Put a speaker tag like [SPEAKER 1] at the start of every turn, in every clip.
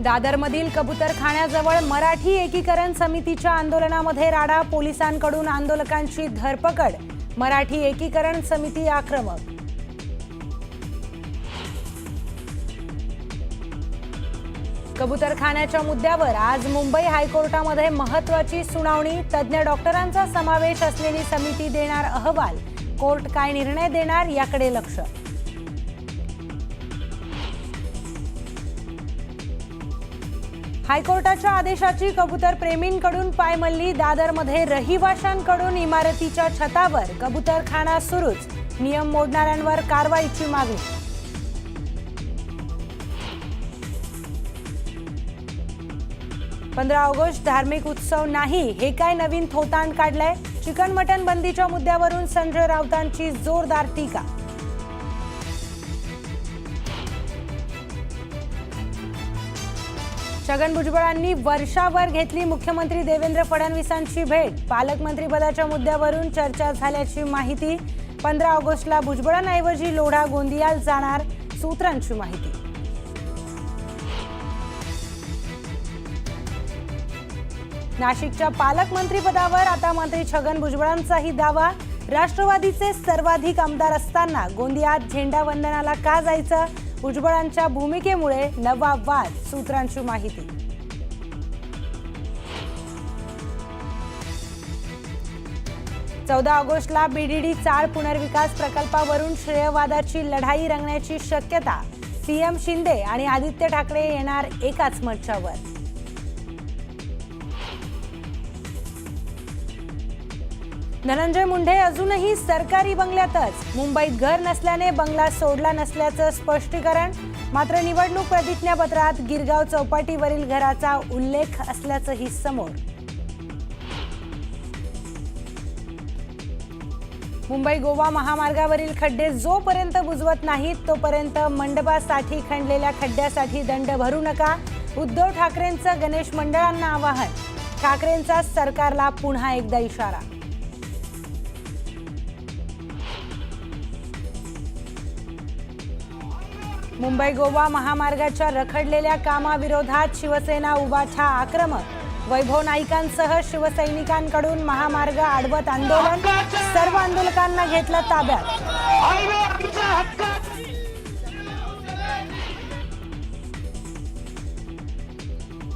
[SPEAKER 1] दादरमधील कबूतरखान्याजवळ मराठी एकीकरण समितीच्या आंदोलनामध्ये राडा, पोलिसांकडून आंदोलकांची धरपकड। मराठी एकीकरण समिती आक्रमक। कबूतरखान्याच्या मुद्द्यावर आज मुंबई हायकोर्टामध्ये महत्त्वाची सुनावणी। तज्ञ डॉक्टरांचा समावेश असलेली समिती देणार अहवाल। कोर्ट काय निर्णय देणार याकडे लक्ष। हायकोर्टाच्या आदेशाची कबूतर प्रेमींकडून पायमल्ली। दादरमध्ये रहिवाशांकडून इमारतीच्या छतावर कबूतरखाना सुरूच। नियम मोडणाऱ्यांवर कारवाईची मागणी। 15 ऑगस्ट धार्मिक उत्सव नाही, हे काय नवीन थोतांड काढलंय? चिकन मटन बंदीच्या मुद्द्यावरून संजय राऊतांची जोरदार टीका। छगन भुजबळांनी वर्षावर घेतली मुख्यमंत्री देवेंद्र फडणवीसांची भेट। पालकमंत्रीपदाच्या मुद्द्यावरून चर्चा झाल्याची माहिती। 15 ऑगस्टला भुजबळांऐवजी लोढा गोंदियाला जाणार, सूत्रांची माहिती। नाशिकच्या पालकमंत्रीपदावर आता मंत्री छगन भुजबळांचाही दावा। राष्ट्रवादीचे सर्वाधिक आमदार असताना गोंदियात झेंडावंदनाला का जायचं? भुजबळांच्या भूमिकेमुळे नवा वाद, सूत्रांची माहिती। चौदा ऑगस्टला बीडीडी चाळ पुनर्विकास प्रकल्पावरून श्रेयवादाची लढाई रंगण्याची शक्यता। सीएम शिंदे आणि आदित्य ठाकरे येणार एकाच मंचावर। धनंजय मुंडे अजूनही सरकारी बंगल्यातच। मुंबईत घर नसल्याने बंगला सोडला नसल्याचं स्पष्टीकरण। मात्र निवडणूक प्रतिज्ञापत्रात गिरगाव चौपाटीवरील घराचा उल्लेख असल्याचंही समोर। मुंबई गोवा महामार्गावरील खड्डे जोपर्यंत बुजवत नाहीत तोपर्यंत मंडपासाठी खणलेल्या खड्ड्यासाठी दंड भरू नका। उद्धव ठाकरेंचं गणेश मंडळांना आवाहन। ठाकरेंचा सरकारला पुन्हा एकदा इशारा। मुंबई गोवा महामार्गाच्या रखडलेल्या कामाविरोधात शिवसेना उभाठा आक्रमक। वैभव नाईकांसह शिवसैनिकांकडून महामार्ग अडवत आंदोलन। सर्व आंदोलकांना घेतलं ताब्यात।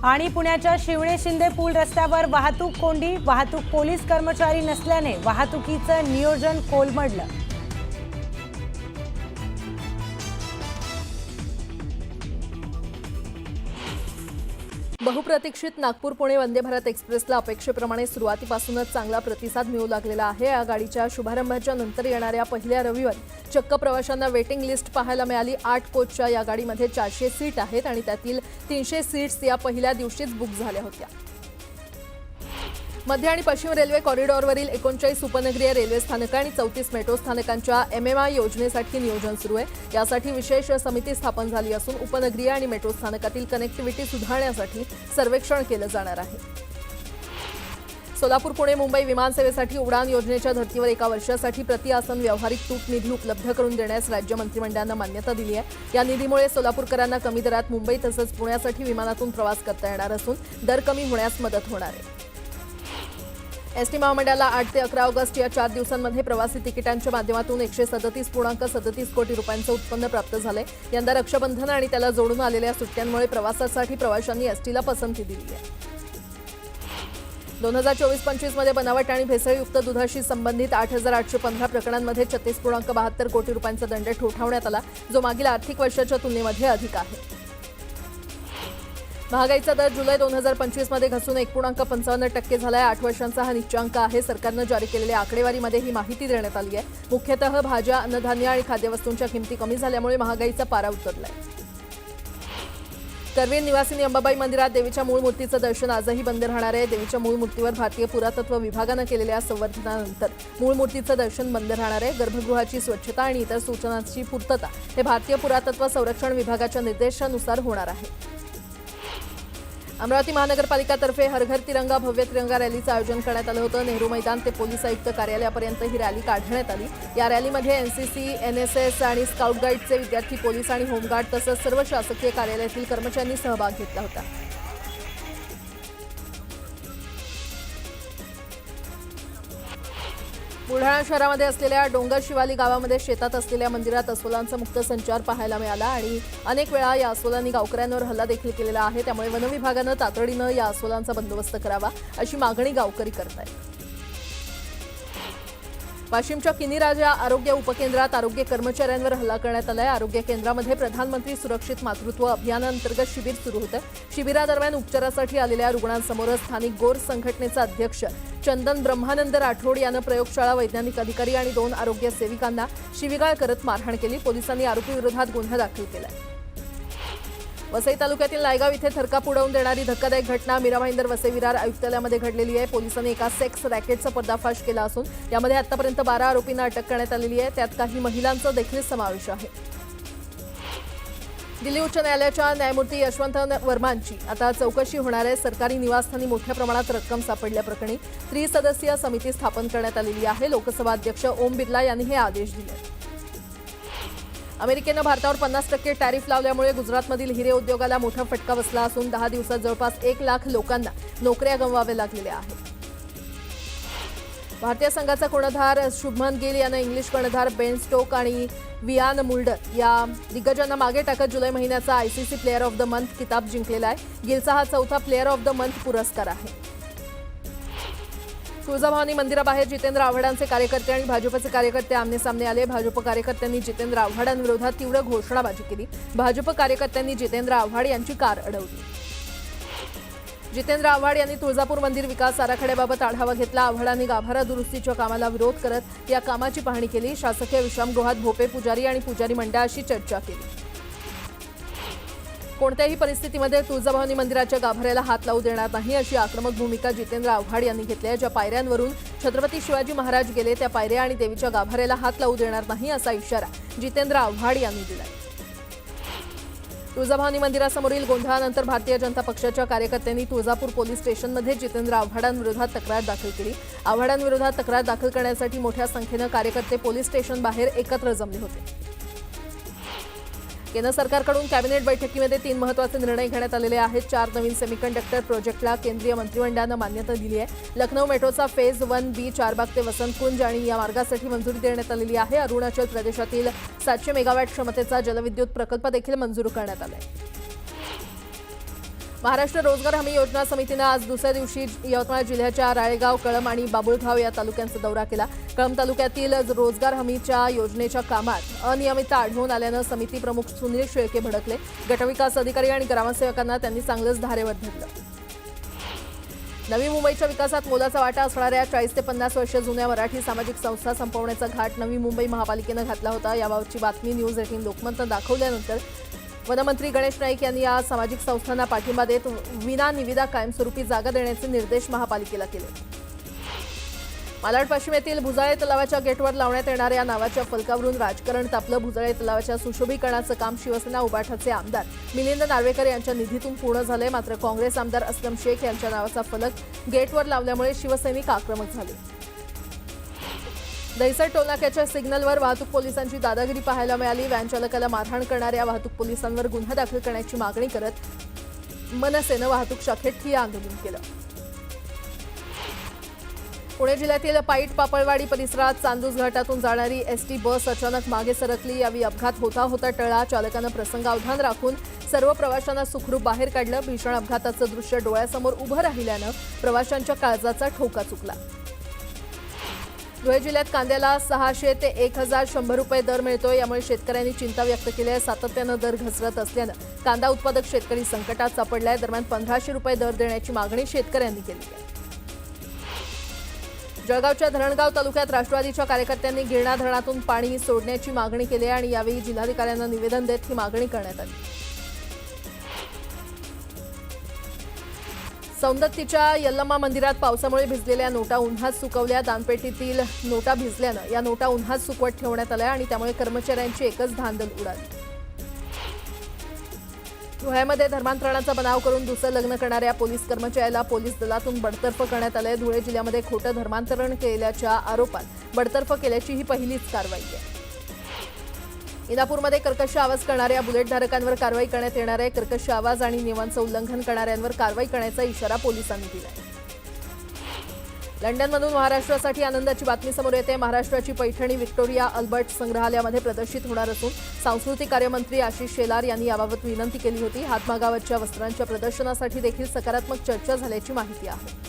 [SPEAKER 1] आणि पुण्याच्या शिवणे शिंदे पूल रस्त्यावर वाहतूक कोंडी। वाहतूक पोलीस कर्मचारी नसल्याने वाहतुकीचं नियोजन कोलमडलं।
[SPEAKER 2] बहुप्रतीक्षित नागपूर पुणे वंदे भारत एक्सप्रेसला अपेक्षेप्रमाणे सुरुवातीपासूनच चांगला प्रतिसाद मिळू लागलेला आहे। या गाडीच्या शुभारंभाच्या नंतर येणाऱ्या पहिल्या रविवारी चक्क प्रवाशांना वेटिंग लिस्ट पाहायला मिळाली। 8 कोचच्या या गाडीमध्ये 400 सीट आहेत आणि त्यातील 300 सीट्स या पहिल्या दिवशीच बुक झाल्या होत्या। मध्य आणि पश्चिम रेल्वे कॉरिडॉरवरील 39 उपनगरीय रेल्वे स्थानकं आणि 34 मेट्रो स्थानकांच्या MMI योजनेसाठी नियोजन सुरू आहे। यासाठी विशेष समिती स्थापन झाली असून उपनगरीय आणि मेट्रो स्थानकातील कनेक्टिव्हिटी सुधारण्यासाठी सर्वेक्षण केलं जाणार आहे। सोलापूर पुणे मुंबई विमानसेवेसाठी उडान योजनेच्या धर्तीवर एका वर्षासाठी प्रति आसन व्यावहारिक तूट निधी उपलब्ध करून देण्यास राज्य मंत्रिमंडळानं मान्यता दिली आहे। या निधीमुळे सोलापूरकरांना कमी दरात मुंबई तसंच पुण्यासाठी विमानातून प्रवास करता येणार असून दर कमी होण्यास मदत होणार आहे। एसटी महामंडळाला 8 ते 11 ऑगस्ट या 4 दिवसांमध्ये प्रवासी तिकिटांच्या माध्यमातून 137.37 कोटी रुपयांचं उत्पन्न प्राप्त झालंय। यंदा रक्षाबंधन आणि त्याला जोडून आलेल्या सुट्ट्यांमुळे प्रवासासाठी प्रवाशांनी एसटीला पसंती दिली आहे। 2024-25 मध्ये बनावट आणि भेसळयुक्त दुधाशी संबंधित 8,815 प्रकरणांमध्ये 36.72 कोटी रुपयांचा दंड ठोठावण्यात आला, जो मागील आर्थिक वर्षाच्या तुलनेमध्ये अधिक आहे। महागाईचा दर जुलै 2025 मध्ये घसरून 1.55% झालाय। 8 वर्षांचा हा निश्चांक आहे। सरकारनं जारी केलेल्या आकडेवारीमध्ये ही माहिती देण्यात आली आहे। मुख्यतः भाज्या, अन्नधान्य आणि खाद्यवस्तूंच्या किमती कमी झाल्यामुळे महागाईचा पारा उतरलाय। करवीर निवासिनी अंबाबाई मंदिरात देवीच्या मूळ मूर्तीचं दर्शन आजही बंद राहणार आहे। देवीच्या मूळ मूर्तीवर भारतीय पुरातत्व विभागानं केलेल्या संवर्धनानंतर मूळ मूर्तीचं दर्शन बंद राहणार आहे। गर्भगृहाची स्वच्छता आणि इतर सूचनांची पूर्तता हे भारतीय पुरातत्व संरक्षण विभागाच्या निर्देशानुसार होणार आहे। अमरावती महानगरपालिकातर्फे हर घर तिरंगा भव्य तिरंगा रॅलीचं आयोजन करण्यात आलं होतं. नेहरू मैदान ते पोलीस आयुक्त कार्यालयापर्यंत ही रॅली काढण्यात आली. या रॅलीमध्ये एनसीसी, एनएसएस आणि स्काउट गाईडचे विद्यार्थी, पोलीस आणि होमगार्ड तसंच सर्व शासकीय कार्यालयातील कर्मचाऱ्यांनी सहभाग घेतला होता. बुलढाणा शहरामध्ये असलेल्या डोंगर शिवाली गावामध्ये शेतात असलेल्या मंदिरात अस्वलांचा मुक्त संचार पाहायला मिळाला आणि अनेक वेळा या अस्वलांनी गावकऱ्यांवर हल्ला देखील केलेला आहे. त्यामुळे वनविभागानं तातडीनं या अस्वलांचा बंदोबस्त करावा अशी मागणी गावकरी करत आहेत. वाशिमच्या किनी राजा आरोग्य उपकेंद्रात आरोग्य कर्मचाऱ्यांवर हल्ला करण्यात आलाय. आरोग्य केंद्रामध्ये प्रधानमंत्री सुरक्षित मातृत्व अभियानांतर्गत शिबिर सुरू होतं. शिबिरादरम्यान उपचारासाठी आलेल्या रुग्णांसमोर स्थानिक गोर संघटनेचा अध्यक्ष चंदन ब्रह्मानंद राठोड यानं प्रयोगशाळा वैज्ञानिक अधिकारी आणि 2 आरोग्य सेविकांना शिवीगाळ करत मारहाण केली. पोलिसांनी आरोपीविरोधात गुन्हा दाखल केलाय. वसई तालुक्यातील नायगाव इथे थरकाप उडवून देणारी धक्कादायक घटना मीरा भाईंदर वसई विरार आयुक्तालयामध्ये घडलेली आहे. पोलिसांनी एका सेक्स रॅकेटचा पर्दाफाश केला असून यामध्ये आतापर्यंत 12 आरोपींना अटक करण्यात आलेली आहे. त्यात काही महिलांचा देखील समावेश आहे. दिल्ली उच्च न्यायालयाच्या न्यायमूर्ती यशवंत वर्मांची आता चौकशी होणार आहे. सरकारी निवासस्थानी मोठ्या प्रमाणात रक्कम सापडल्याप्रकरणी त्रिसदस्यीय समिती स्थापन करण्यात आलेली आहे. लोकसभा अध्यक्ष ओम बिर्ला यांनी हे आदेश दिले. अमेरिकेनं भारतावर 50% टॅरिफ लावल्यामुळे गुजरातमधील हिरे उद्योगाला मोठा फटका बसला असून 10 दिवसात जवळपास 1 लाख लोकांना नोकऱ्या गमवाव्या लागलेल्या आहेत. भारतीय संघाचा कर्णधार शुभमन गिल यानं इंग्लिश कर्णधार बेन स्टोक आणि वियान मुल्डर या दिग्गजांना मागे टाकत जुलै महिन्याचा ICC player of the month किताब जिंकलेला आहे. गिलचा हा 4था प्लेअर ऑफ द मंथ पुरस्कार आहे. तुळजाभवानी मंदिराबाहेर जितेंद्र आव्हाडांचे कार्यकर्ते आणि भाजपचे कार्यकर्ते आमनेसामने आले. भाजप कार्यकर्त्यांनी जितेंद्र आव्हाडांविरोधात तीव्र घोषणाबाजी केली. भाजप कार्यकर्त्यांनी जितेंद्र आव्हाड यांची कार अडवली. जितेंद्र आव्हाड यांनी तुळजापूर मंदिर विकास आराखड्याबाबत आढावा घेतला. आव्हाडांनी गाभारा दुरुस्तीच्या कामाला विरोध करत या कामाची पाहणी केली. शासकीय विश्रामगृहात भोपे पुजारी आणि पुजारी मंडळाशी चर्चा केली. कोणत्याही परिस्थितीमध्ये तुळजाभवानी मंदिराच्या गाभाऱ्याला हात लावू देणार नाही अशी आक्रमक भूमिका जितेंद्र आव्हाड यांनी घेतली आहे. ज्या पायऱ्यांवरून छत्रपती शिवाजी महाराज गेले त्या पायऱ्या आणि देवीच्या गाभाऱ्याला हात लावू देणार नाही असा इशारा जितेंद्र आव्हाड यांनी दिला. तुळजाभवानी मंदिरासमोरील गोंधळानंतर भारतीय जनता पक्षाच्या कार्यकर्त्यांनी तुळजापूर पोलीस स्टेशनमध्ये जितेंद्र आव्हाडांविरोधात तक्रार दाखल केली. आव्हाडांविरोधात तक्रार दाखल करण्यासाठी मोठ्या संख्येनं कार्यकर्ते पोलीस स्टेशन बाहेर एकत्र जमले होते. केंद्र सरकारकडून कॅबिनेट बैठकीमध्ये 3 महत्त्वाचे निर्णय घेण्यात आलेले आहेत. 4 नवीन सेमीकंडक्टर प्रोजेक्टला केंद्रीय मंत्रिमंडळानं मान्यता दिली आहे. लखनौ मेट्रोचा फेज 1B चारबाग ते वसंत कुंज आणि या मार्गासाठी मंजुरी देण्यात आलेली आहे. अरुणाचल प्रदेशातील 700 मेगावॅट क्षमतेचा जलविद्युत प्रकल्प देखील मंजूर करण्यात आला आहे. महाराष्ट्र रोजगार हमी योजना समितीनं आज दुसऱ्या दिवशी यवतमाळ जिल्ह्याच्या राळेगाव, कळंब आणि बाबुळगाव या तालुक्यांचा दौरा केला. कळंब तालुक्यातील रोजगार हमीच्या योजनेच्या कामात अनियमितता आढळून आल्यानं समिती प्रमुख सुनील शेळके भडकले. गटविकास अधिकारी आणि ग्रामसेवकांना त्यांनी चांगलंच धारेवर धरलं. नवी मुंबईच्या विकासात मोलाचा वाटा असणाऱ्या 40 ते 50 वर्ष जुन्या मराठी सामाजिक संस्था संपवण्याचा घाट नवी मुंबई महापालिकेनं घातला होता. याबाबतची बातमी न्यूज 18 लोकमतनं दाखवल्यानंतर वनमंत्री गणेश नाईक यांनी या सामाजिक संस्थांना पाठिंबा देत विना निविदा कायमस्वरूपी जागा देण्याचे निर्देश महापालिकेला केले. मालाड पश्चिम येथील भुजाळे तलावाच्या गेटवर लावण्यात येणाऱ्या नावाच्या फलकावरून राजकारण तापलं. भुजाळे तलावाच्या सुशोभीकरणाचं काम शिवसेना उबाठाचे आमदार मिलिंद नार्वेकर यांच्या निधीतून पूर्ण झाले. मात्र काँग्रेस आमदार असलम शेख यांच्या नावाचा फलक गेटवर लावल्यामुळे शिवसैनिक आक्रमक झाले. दहिसर टोलनाक्याच्या सिग्नलवर वाहतूक पोलिसांची दादागिरी पाहायला मिळाली. व्हॅन चालकाला मारहाण करणाऱ्या वाहतूक पोलिसांवर गुन्हा दाखल करण्याची मागणी करत मनसेनं वाहतूक शाखेत ठिय्या आंदोलन केलं. पुणे जिल्ह्यातील पाईट पापळवाडी परिसरात चांदूस घाटातून जाणारी एसटी बस अचानक मागे सरकली. यावेळी अपघात होता टळला. चालकानं प्रसंगावधान राखून सर्व प्रवाशांना सुखरूप बाहेर काढलं. भीषण अपघाताचं दृश्य डोळ्यासमोर उभं राहिल्यानं प्रवाशांच्या काळजाचा ठोका चुकला. धुळे जिल्ह्यात कांद्याला 600 ते 1100 रुपये दर मिळतोय. यामुळे शेतकऱ्यांनी चिंता व्यक्त केली आहे. सातत्यानं दर घसरत असल्यानं कांदा उत्पादक शेतकरी संकटात सापडलाय. दरम्यान 1500 रुपये दर देण्याची मागणी शेतकऱ्यांनी केली आहे. जळगावच्या धरणगाव तालुक्यात राष्ट्रवादीच्या कार्यकर्त्यांनी गिरणा धरणातून पाणी सोडण्याची मागणी केली आहे आणि यावेळी जिल्हाधिकाऱ्यांना निवेदन देत ही मागणी करण्यात आली. सौंदत्तीच्या यल्लम्मा मंदिरात पावसामुळे भिजलेल्या नोटा उन्हात सुकवल्या. दानपेटीतील नोटा भिजल्यानं या नोटा उन्हात सुकवत ठेवण्यात आल्या आणि त्यामुळे कर्मचाऱ्यांची एकच धांदल उडाली. धुळ्यामध्ये धर्मांतरणाचा बनाव करून दुसरं लग्न करणाऱ्या पोलीस कर्मचाऱ्याला पोलीस दलातून बडतर्फ करण्यात आलंय. धुळे जिल्ह्यामध्ये खोटं धर्मांतरण केल्याच्या आरोपात बडतर्फ केल्याची ही पहिलीच कारवाई आहे. इंदापूरमध्ये कर्कश आवाज करणाऱ्या बुलेटधारकांवर कारवाई करण्यात येणार आहे. कर्कश आवाज आणि नियमांचं उल्लंघन करणाऱ्यांवर कारवाई करण्याचा इशारा पोलिसांनी दिला आहे. लंडनमधून महाराष्ट्रासाठी आनंदाची बातमी समोर येते. महाराष्ट्राची पैठणी व्हिक्टोरिया अल्बर्ट संग्रहालयामध्ये प्रदर्शित होणार असून सांस्कृतिक कार्यमंत्री आशिष शेलार यांनी याबाबत विनंती केली होती. हातमागावरच्या वस्त्रांच्या प्रदर्शनासाठी देखील सकारात्मक चर्चा झाल्याची माहिती आहे.